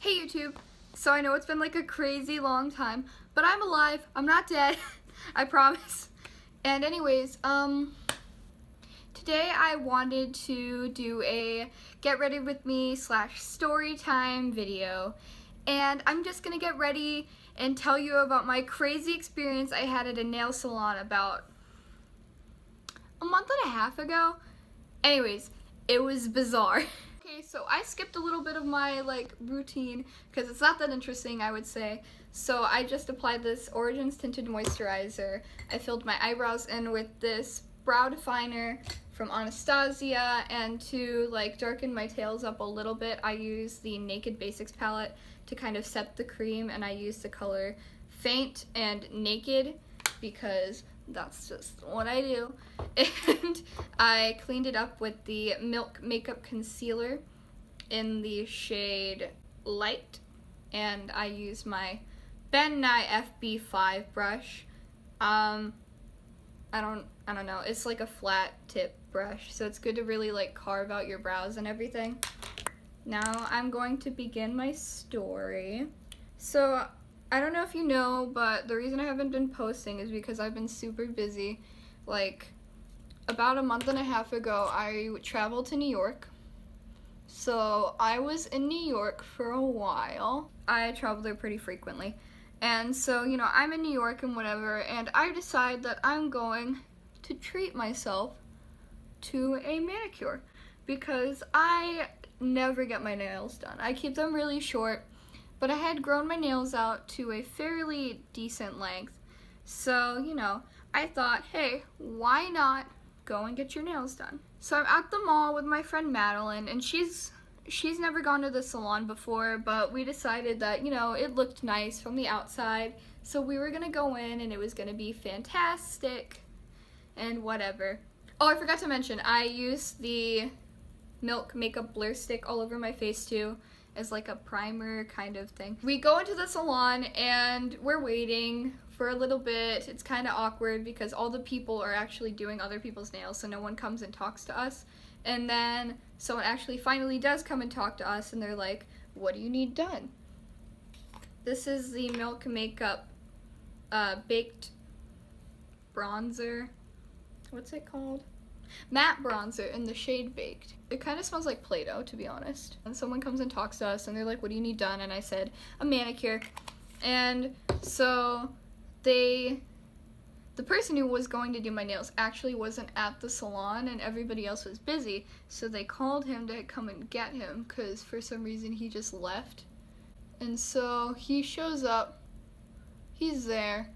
Hey YouTube! So I know it's been like a crazy long time, but I'm alive. I'm not dead. I promise. And anyways, today I wanted to do a get ready with me / story time video. And I'm just gonna get ready and tell you about my crazy experience I had at a nail salon about a month and a half ago. Anyways, it was bizarre. Okay, so I skipped a little bit of my routine because it's not that interesting, I would say. So I just applied this Origins tinted moisturizer. I filled my eyebrows in with this brow definer from Anastasia, and to darken my tails up a little bit, I used the Naked Basics palette to kind of set the cream, and I used the color Faint and Naked because that's just what I do. And I cleaned it up with the Milk Makeup Concealer in the shade Light, and I used my Ben Nye FB5 brush. I don't know, it's like a flat tip brush, so it's good to really carve out your brows and everything. Now I'm going to begin my story. So I don't know if you know, but the reason I haven't been posting is because I've been super busy. About a month and a half ago, I traveled to New York. So I was in New York for a while. I travel there pretty frequently. And so, I'm in New York and whatever, and I decide that I'm going to treat myself to a manicure because I never get my nails done. I keep them really short, but I had grown my nails out to a fairly decent length. So, I thought, hey, why not go and get your nails done? So I'm at the mall with my friend Madeline, and she's never gone to the salon before, but we decided that, it looked nice from the outside, so we were gonna go in and it was gonna be fantastic and whatever. Oh, I forgot to mention, I used the Milk Makeup Blur Stick all over my face too, as like a primer kind of thing. We go into the salon and we're waiting for a little bit. It's kind of awkward because all the people are actually doing other people's nails, so no one comes and talks to us. And then someone actually finally does come and talk to us, and they're like, what do you need done? This is the Milk Makeup Baked Bronzer. What's it called? Matte bronzer in the shade Baked. It kind of smells like Play-Doh, to be honest. And someone comes and talks to us, and they're like, what do you need done? And I said, a manicure. And so the person who was going to do my nails actually wasn't at the salon, and everybody else was busy, so they called him to come and get him because for some reason he just left. And so he shows up, he's there.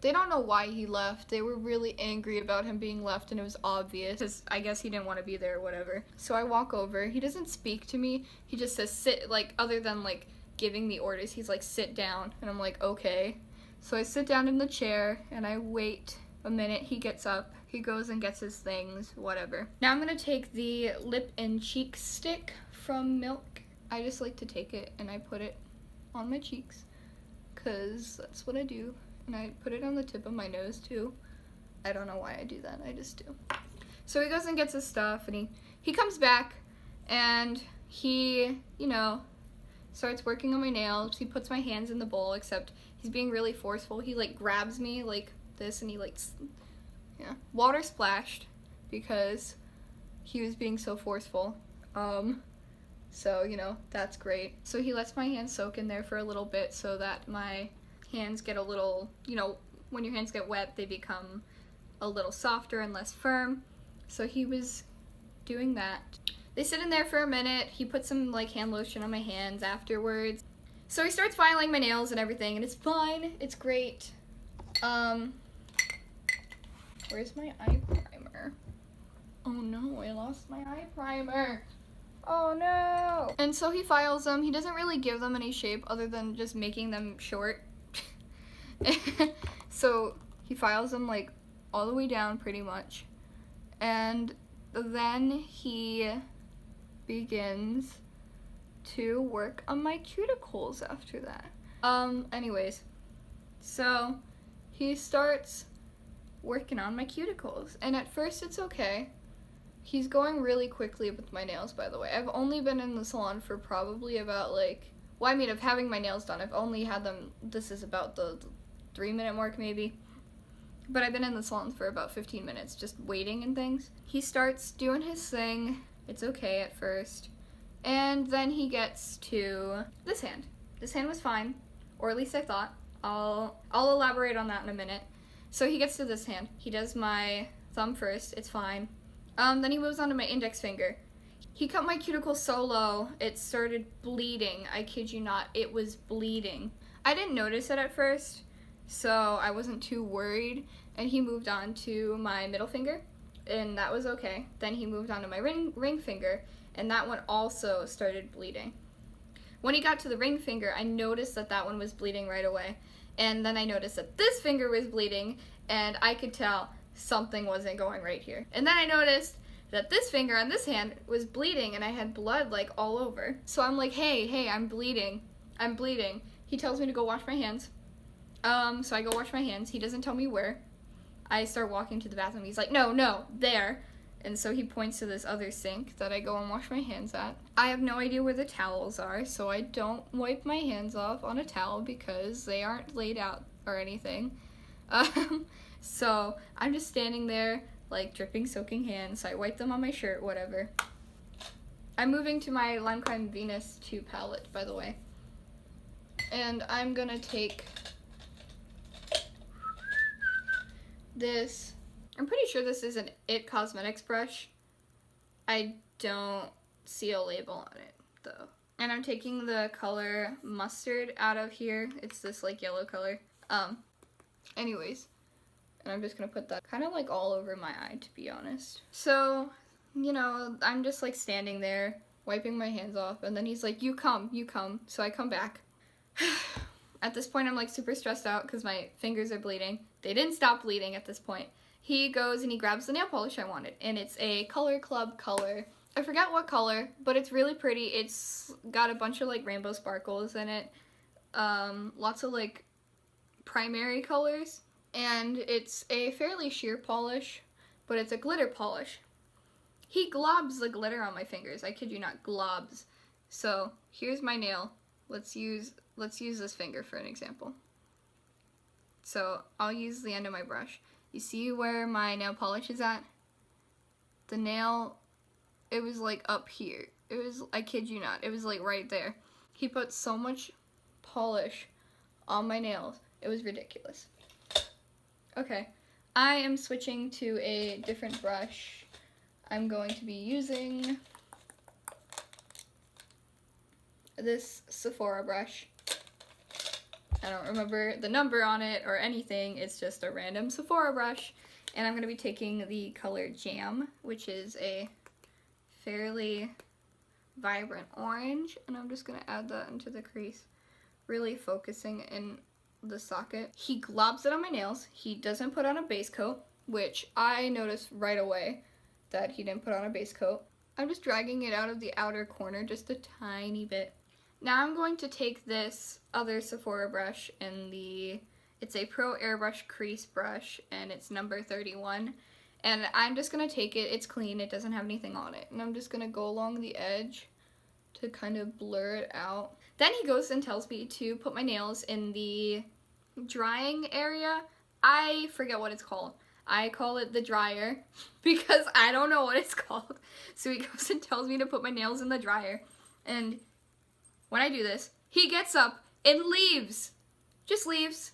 They don't know why he left. They were really angry about him being left, and it was obvious because I guess he didn't want to be there or whatever. So I walk over. He doesn't speak to me. He just says sit, other than giving me orders, he's like, sit down, and I'm like, okay. So I sit down in the chair and I wait a minute. He gets up, he goes and gets his things, whatever. Now I'm gonna take the lip and cheek stick from Milk. I just like to take it and I put it on my cheeks because that's what I do. And I put it on the tip of my nose too. I don't know why I do that, I just do. So he goes and gets his stuff, and he comes back and he, starts working on my nails. He puts my hands in the bowl, except he's being really forceful. He grabs me like this, and he water splashed because he was being so forceful. So that's great. So he lets my hands soak in there for a little bit so that my hands get a little, when your hands get wet, they become a little softer and less firm. So he was doing that. They sit in there for a minute. He puts some hand lotion on my hands afterwards. So he starts filing my nails and everything, and it's fine. It's great. Where's my eye primer? Oh no, I lost my eye primer. Oh no. And so he files them. He doesn't really give them any shape other than just making them short. So he files them all the way down pretty much, and then he begins to work on my cuticles after that. Anyways, so he starts working on my cuticles, and at first it's okay. He's going really quickly with my nails, by the way. I've only been in the salon for probably about well, I mean, of having my nails done. I've only had them, this is about the 3-minute mark maybe. But I've been in the salon for about 15 minutes just waiting and things. He starts doing his thing. It's okay at first. And then he gets to this hand. This hand was fine, or at least I thought. I'll elaborate on that in a minute. So he gets to this hand. He does my thumb first. It's fine. Then he moves on to my index finger. He cut my cuticle so low, it started bleeding. I kid you not, it was bleeding. I didn't notice it at first, so I wasn't too worried. And he moved on to my middle finger, and that was okay. Then he moved on to my ring finger, and that one also started bleeding. When he got to the ring finger, I noticed that that one was bleeding right away. And then I noticed that this finger was bleeding, and I could tell something wasn't going right here. And then I noticed that this finger on this hand was bleeding, and I had blood like all over. So I'm like, hey, I'm bleeding. I'm bleeding. He tells me to go wash my hands. So I go wash my hands. He doesn't tell me where. I start walking to the bathroom. He's like, no, there. And so he points to this other sink that I go and wash my hands at. I have no idea where the towels are, so I don't wipe my hands off on a towel because they aren't laid out or anything. So I'm just standing there, like dripping, soaking hands. So I wipe them on my shirt, whatever. I'm moving to my Lime Crime Venus 2 palette, by the way. And I'm gonna take this. I'm pretty sure this is an IT Cosmetics brush. I don't see a label on it, though. And I'm taking the color Mustard out of here. It's this, like, yellow color. Anyways. And I'm just gonna put that kind of, like, all over my eye, to be honest. So, you know, I'm just, like, standing there, wiping my hands off. And then he's like, you come. So I come back. At this point, I'm, like, super stressed out because my fingers are bleeding. They didn't stop bleeding at this point. He goes and he grabs the nail polish I wanted, and it's a Color Club color. I forgot what color, but it's really pretty. It's got a bunch of like rainbow sparkles in it, lots of like primary colors, and it's a fairly sheer polish, but it's a glitter polish. He globs the glitter on my fingers. I kid you not, globs. So here's my nail. Let's use this finger for an example. So I'll use the end of my brush. You see where my nail polish is at? The nail, it was like up here. It was, I kid you not, it was like right there. He put so much polish on my nails. It was ridiculous. Okay, I am switching to a different brush. I'm going to be using this Sephora brush. I don't remember the number on it or anything. It's just a random Sephora brush. And I'm going to be taking the color Jam, which is a fairly vibrant orange. And I'm just going to add that into the crease, really focusing in the socket. He globs it on my nails. He doesn't put on a base coat, which I noticed right away that he didn't put on a base coat. I'm just dragging it out of the outer corner just a tiny bit. Now I'm going to take this other Sephora brush and it's a Pro Airbrush Crease brush, and it's number 31. And I'm just going to take it, it's clean, it doesn't have anything on it. And I'm just going to go along the edge to kind of blur it out. Then he goes and tells me to put my nails in the drying area. I forget what it's called. I call it the dryer because I don't know what it's called. So he goes and tells me to put my nails in the dryer. And when I do this, he gets up and leaves. Just leaves.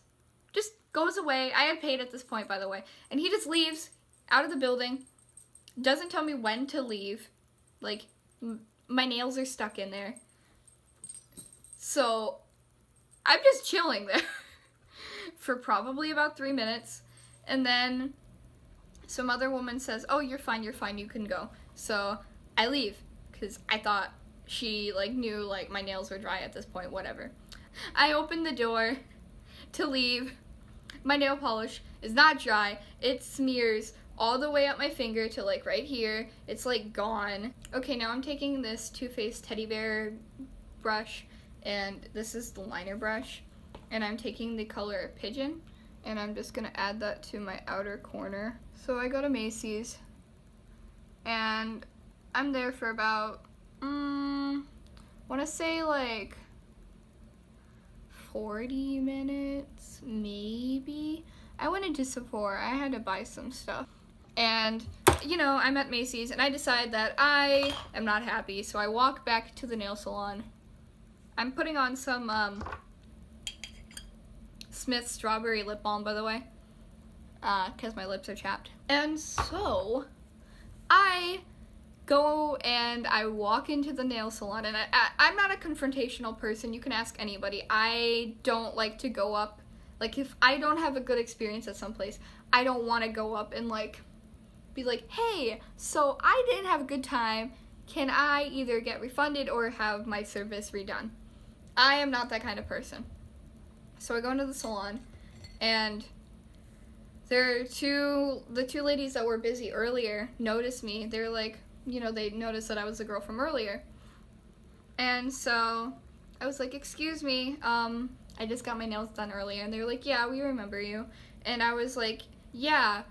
Just goes away. I had paid at this point, by the way. And he just leaves out of the building. Doesn't tell me when to leave. Like, my nails are stuck in there. So, I'm just chilling there for probably about 3 minutes. And then some other woman says, oh, you're fine, you can go. So, I leave because I thought she like knew like my nails were dry at this point, whatever. I open the door to leave. My nail polish is not dry. It smears all the way up my finger to like right here. It's like gone. Okay, now I'm taking this Too Faced teddy bear brush, and this is the liner brush, and I'm taking the color Pigeon, and I'm just gonna add that to my outer corner. So I go to Macy's, and I'm there for about I want to say like 40 minutes, maybe. I went into Sephora. I had to buy some stuff. And, you know, I'm at Macy's, and I decide that I am not happy, so I walk back to the nail salon. I'm putting on some Smith's Strawberry Lip Balm, by the way, because my lips are chapped. And so I go and I walk into the nail salon, and I'm not a confrontational person. You can ask anybody. I don't like to go up, like, if I don't have a good experience at some place, I don't want to go up and, like, be like, hey, so I didn't have a good time. Can I either get refunded or have my service redone? I am not that kind of person. So I go into the salon, and the two ladies that were busy earlier noticed me. They're like, you know, they noticed that I was the girl from earlier. And so I was like, excuse me, I just got my nails done earlier. And they were like, yeah, we remember you. And I was like, yeah,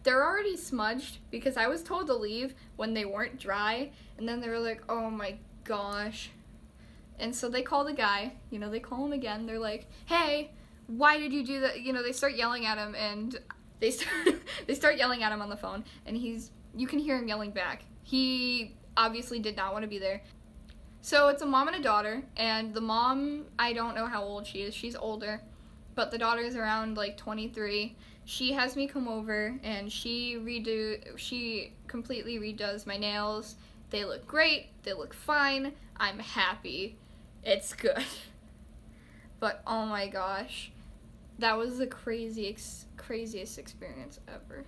they're already smudged because I was told to leave when they weren't dry. And then they were like, oh my gosh. And so they call the guy, you know, they call him again. They're like, hey, why did you do that? You know, they start yelling at him, and they start yelling at him on the phone, and you can hear him yelling back. He obviously did not want to be there. So it's a mom and a daughter, and the mom, I don't know how old she is. She's older, but the daughter is around like 23. She has me come over, and she completely redoes my nails. They look great. They look fine. I'm happy. It's good. But oh my gosh, that was the craziest experience ever.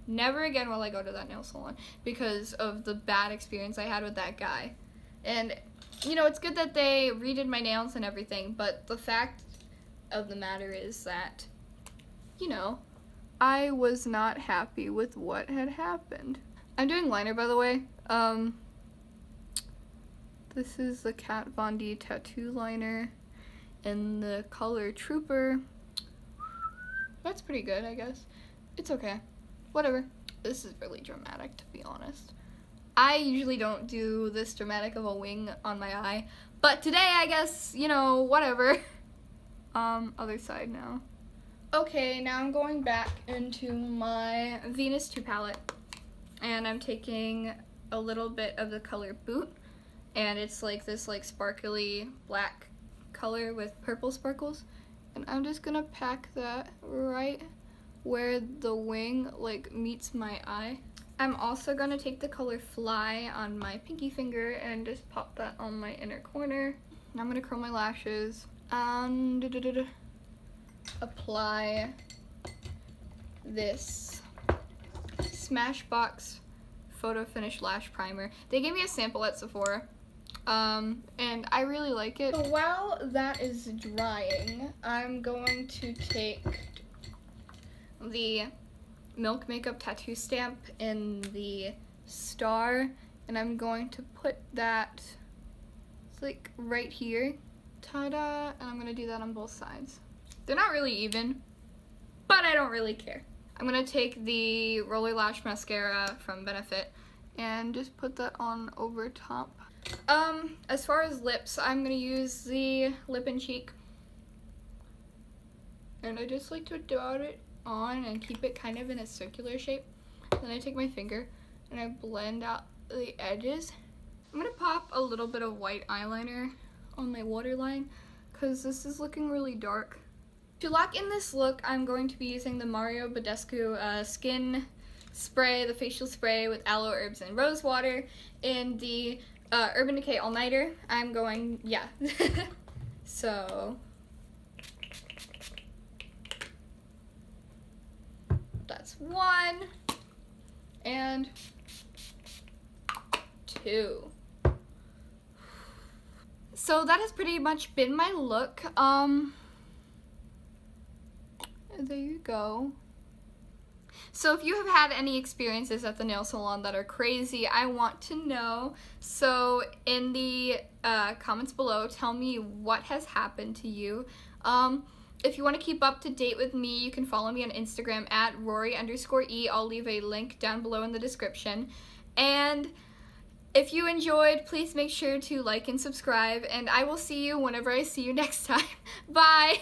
Never again will I go to that nail salon because of the bad experience I had with that guy. And, you know, it's good that they redid my nails and everything, but the fact of the matter is that, you know, I was not happy with what had happened. I'm doing liner, by the way. This is the Kat Von D tattoo liner in the color Trooper. That's pretty good, I guess. It's okay. Whatever. This is really dramatic, to be honest. I usually don't do this dramatic of a wing on my eye, but today, I guess, you know, whatever. Other side now. Okay, now I'm going back into my Venus 2 palette, and I'm taking a little bit of the color Boot, and it's like this like sparkly black color with purple sparkles, and I'm just gonna pack that right where the wing like meets my eye. I'm also gonna take the color Fly on my pinky finger and just pop that on my inner corner. And I'm gonna curl my lashes and apply this Smashbox Photo Finish Lash Primer. They gave me a sample at Sephora, and I really like it. So while that is drying, I'm going to take the Milk Makeup tattoo stamp in the star, and I'm going to put that, it's like right here, ta-da, and I'm gonna do that on both sides. They're not really even, but I don't really care. I'm gonna take the Roller Lash Mascara from Benefit and just put that on over top. As far as lips, I'm gonna use the Lip and Cheek, and I just like to dot it on and keep it kind of in a circular shape. Then I take my finger and I blend out the edges. I'm gonna pop a little bit of white eyeliner on my waterline because this is looking really dark. To lock in this look, I'm going to be using the Mario Badescu skin spray, the facial spray with aloe, herbs, and rose water in the Urban Decay All Nighter. I'm going, yeah. So that's 1 and 2. So that has pretty much been my look. There you go. So if you have had any experiences at the nail salon that are crazy, I want to know. So in the comments below, tell me what has happened to you. If you want to keep up to date with me, you can follow me on Instagram at Rory_E. I'll leave a link down below in the description. And If you enjoyed, please make sure to like and subscribe, and I will see you whenever I see you next time. Bye!